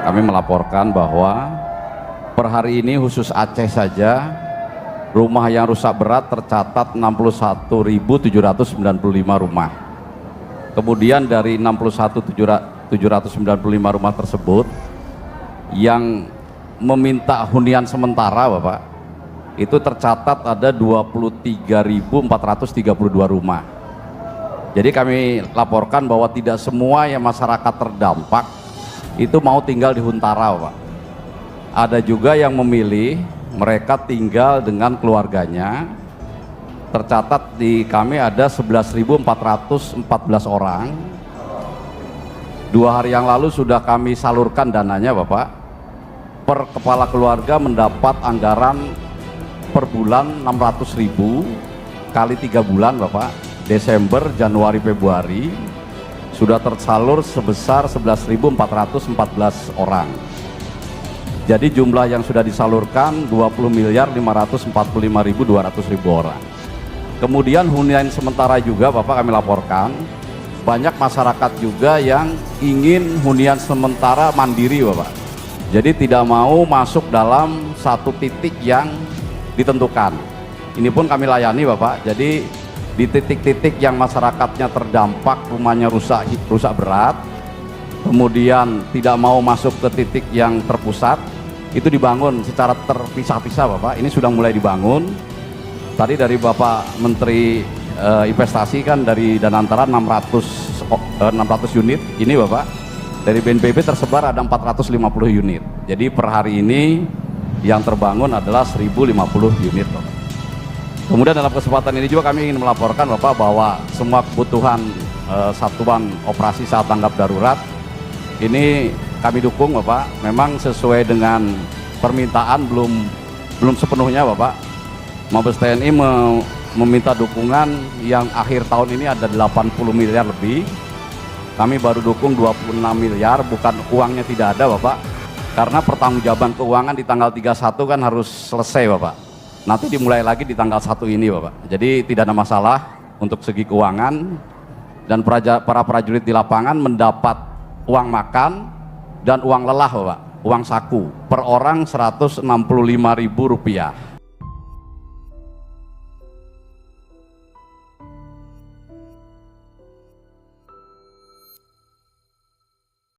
kami melaporkan bahwa per hari ini khusus Aceh saja rumah yang rusak berat tercatat 61.795 rumah. Kemudian dari 61.795 rumah tersebut yang meminta hunian sementara Bapak, itu tercatat ada 23.432 rumah. Jadi kami laporkan bahwa tidak semua yang masyarakat terdampak itu mau tinggal di Huntara Pak. Ada juga yang memilih mereka tinggal dengan keluarganya. Tercatat di kami ada 11.414 orang. 2 hari yang lalu sudah kami salurkan dananya Bapak. Per kepala keluarga mendapat anggaran per bulan 600.000 kali 3 bulan Bapak, Desember, Januari, Februari sudah tersalur sebesar 11.414 orang. Jadi jumlah yang sudah disalurkan 20.545.200.000 orang. Kemudian hunian sementara juga Bapak kami laporkan, banyak masyarakat juga yang ingin hunian sementara mandiri Bapak. Jadi tidak mau masuk dalam satu titik yang ditentukan. Ini pun kami layani Bapak. Jadi di titik-titik yang masyarakatnya terdampak rumahnya rusak berat, kemudian tidak mau masuk ke titik yang terpusat, itu dibangun secara terpisah-pisah Bapak. Ini sudah mulai dibangun. Tadi dari Bapak Menteri Investasi kan dari Danantara 600 unit. Ini Bapak dari BNPB tersebar ada 450 unit. Jadi per hari ini yang terbangun adalah 1.050 unit Bapak. Kemudian dalam kesempatan ini juga kami ingin melaporkan Bapak bahwa semua kebutuhan satuan operasi saat tanggap darurat ini kami dukung Bapak. Memang sesuai dengan permintaan belum sepenuhnya Bapak. Mabes TNI meminta dukungan yang akhir tahun ini ada 80 miliar lebih. Kami baru dukung 26 miliar, bukan uangnya tidak ada Bapak. Karena pertanggungjawaban keuangan di tanggal 31 kan harus selesai Bapak. Nanti dimulai lagi di tanggal 1 ini Bapak. Jadi tidak ada masalah untuk segi keuangan. Dan para prajurit di lapangan mendapat uang makan dan uang lelah Bapak, uang saku. Per orang Rp165.000.